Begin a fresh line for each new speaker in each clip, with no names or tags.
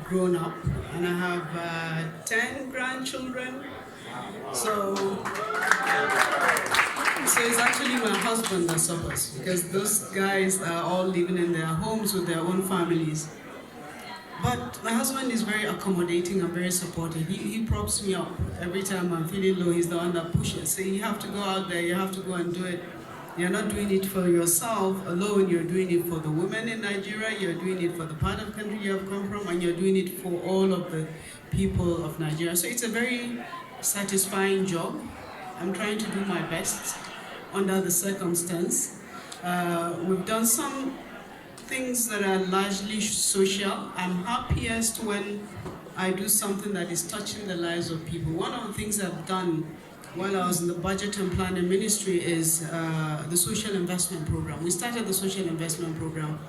grown up, and I have 10 grandchildren. So it's actually my husband that suffers, because those guys are all living in their homes with their own families. But my husband is very accommodating and very supportive. He props me up every time I'm feeling low. He's the one that pushes. Saying, you have to go out there, you have to go and do it. You're not doing it for yourself alone, you're doing it for the women in Nigeria, you're doing it for the part of the country you have come from, and you're doing it for all of the people of Nigeria. So it's a very satisfying job. I'm trying to do my best under the circumstance. We've done some things that are largely social. I'm happiest when I do something that is touching the lives of people. One of the things I've done while I was in the Budget and Planning Ministry is the Social Investment Program. We started the Social Investment Program.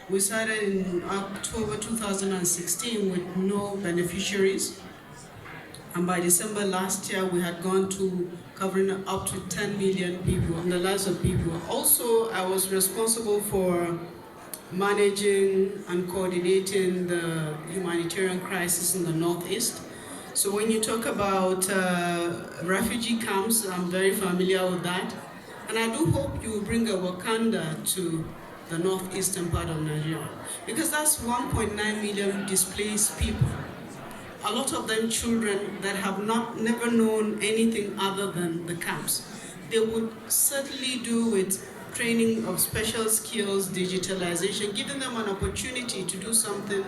We started in October 2016 with no beneficiaries. And by December last year, we had gone to covering up to 10 million people and the lives of people. Also, I was responsible for managing and coordinating the humanitarian crisis in the Northeast. So when you talk about refugee camps, I'm very familiar with that. And I do hope you will bring a Wakanda to the northeastern part of Nigeria, because that's 1.9 million displaced people. A lot of them children that have never known anything other than the camps. They would certainly do with training of special skills, digitalization, giving them an opportunity to do something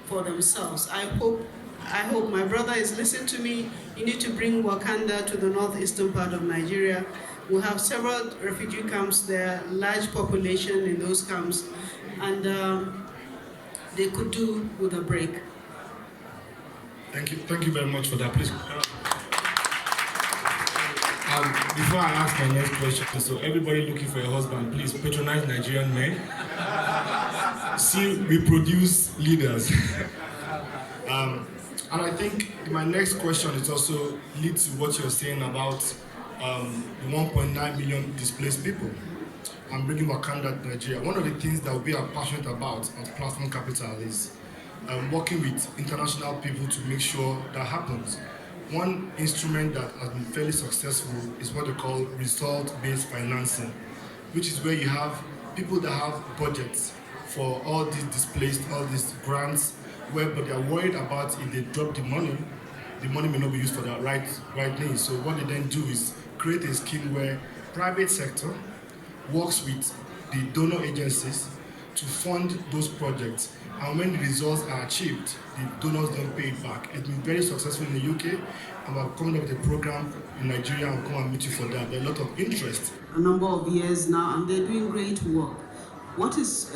for themselves. I hope my brother is listening to me. You need to bring Wakanda to the northeastern part of Nigeria. We have several refugee camps there, large population in those camps, and they could do with a break.
Thank you very much for that. Please. Before I ask my next question, so everybody looking for a husband, please patronize Nigerian men. See, we produce leaders. And I think my next question is also leads to what you're saying about the 1.9 million displaced people and bringing Wakanda to Nigeria. One of the things that we are passionate about at Platform Capital is working with international people to make sure that happens. One instrument that has been fairly successful is what they call result-based financing, which is where you have people that have budgets for all these displaced, all these grants, but they are worried about if they drop the money may not be used for the right thing. So what they then do is create a scheme where private sector works with the donor agencies to fund those projects. And when the results are achieved, the donors don't pay it back. It's been very successful in the UK, and we're coming up with a program in Nigeria, and we'll come and meet you for that. There's a lot of interest.
A number of years now, and they're doing great work. What is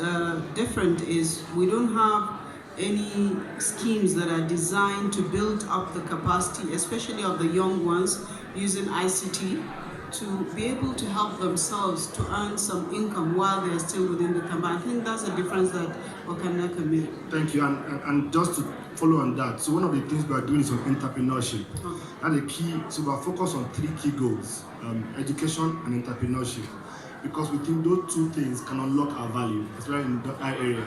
different is we don't have any schemes that are designed to build up the capacity, especially of the young ones, using ICT to be able to help themselves to earn some income while they're still within the camp. I think that's a difference that Wakanda can make.
Thank you, and just to follow on that, so one of the things we are doing is on entrepreneurship. Okay. And the key, so we are focused on 3 key goals, education and entrepreneurship, because we think those 2 things can unlock our value, especially in that area.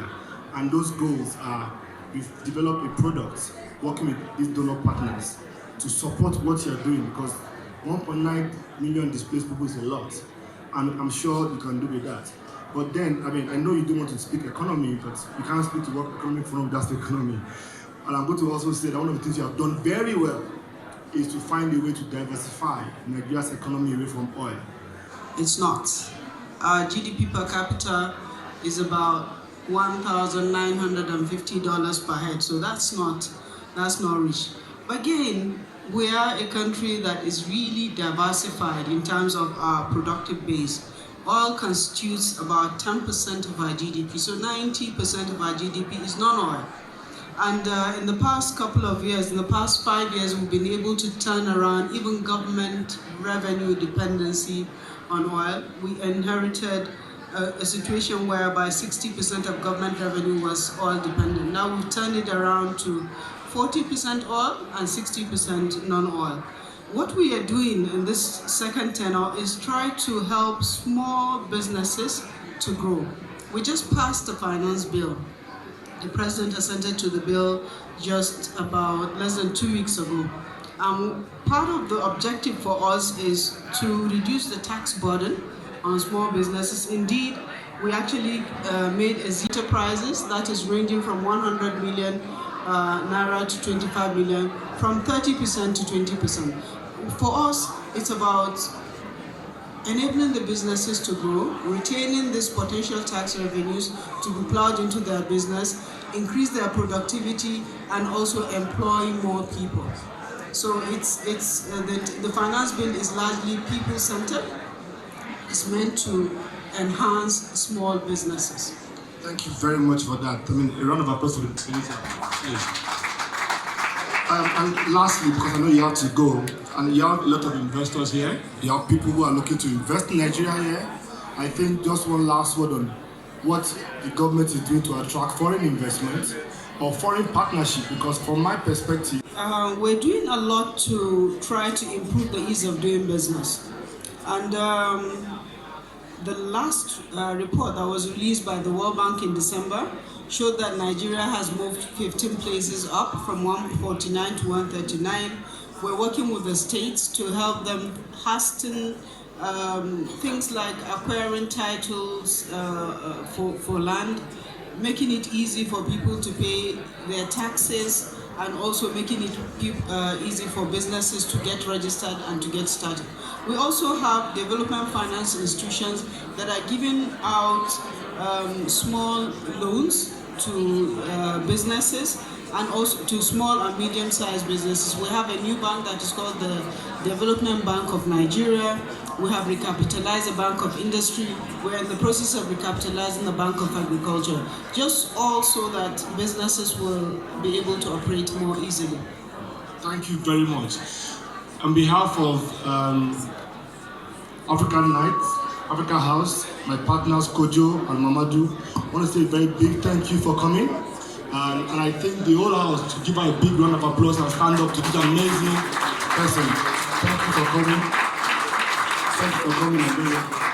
And those goals are, we've developed a product working with these donor partners to support what you're doing, because 1.9 million displaced people is a lot, and I'm sure you can do with that. But then, I know you don't want to speak economy, but you can't speak to World Economic Forum, that's the economy. And I'm going to also say that one of the things you have done very well is to find a way to diversify Nigeria's economy away from oil.
It's not. Our GDP per capita is about $1,950 per head, so that's not rich. But again, we are a country that is really diversified in terms of our productive base. Oil constitutes about 10% of our GDP, so 90% of our GDP is non-oil. And in the past couple of years, in the past 5 years, we've been able to turn around even government revenue dependency on oil. We inherited a situation whereby 60% of government revenue was oil dependent. Now we've turned it around to 40% oil and 60% non-oil. What we are doing in this second tenure is try to help small businesses to grow. We just passed the finance bill The President assented to the bill just about less than 2 weeks ago. Part of the objective for us is to reduce the tax burden on small businesses. Indeed, we actually made a enterprises that is ranging from 100 million naira to 25 million, from 30% to 20%. For us, it's about enabling the businesses to grow, retaining these potential tax revenues to be plowed into their business, increase their productivity, and also employ more people. So the finance bill is largely people-centered. It's meant to enhance small businesses.
Thank you very much for that. I mean, a round of applause for the minister. And lastly, because I know you have to go, and you have a lot of investors here, you have people who are looking to invest in Nigeria here. I think just one last word on what the government is doing to attract foreign investment or foreign partnership, because from my perspective,
we're doing a lot to try to improve the ease of doing business. And the last report that was released by the World Bank in December showed that Nigeria has moved 15 places up from 149 to 139. We're working with the states to help them hasten things like acquiring titles for land, making it easy for people to pay their taxes, and also making it easy for businesses to get registered and to get started. We also have development finance institutions that are giving out small loans to businesses and also to small and medium-sized businesses. We have a new bank that is called the Development Bank of Nigeria. We have recapitalized the Bank of Industry. We're in the process of recapitalizing the Bank of Agriculture, just also that businesses will be able to operate more easily.
thank you very much. On behalf of African Nights, Africa House, my partners Kojo and Mamadou, I want to say a very big thank you for coming. And I think the whole house should give her a big round of applause and stand up to this amazing person. Thank you for coming. Thank you for coming.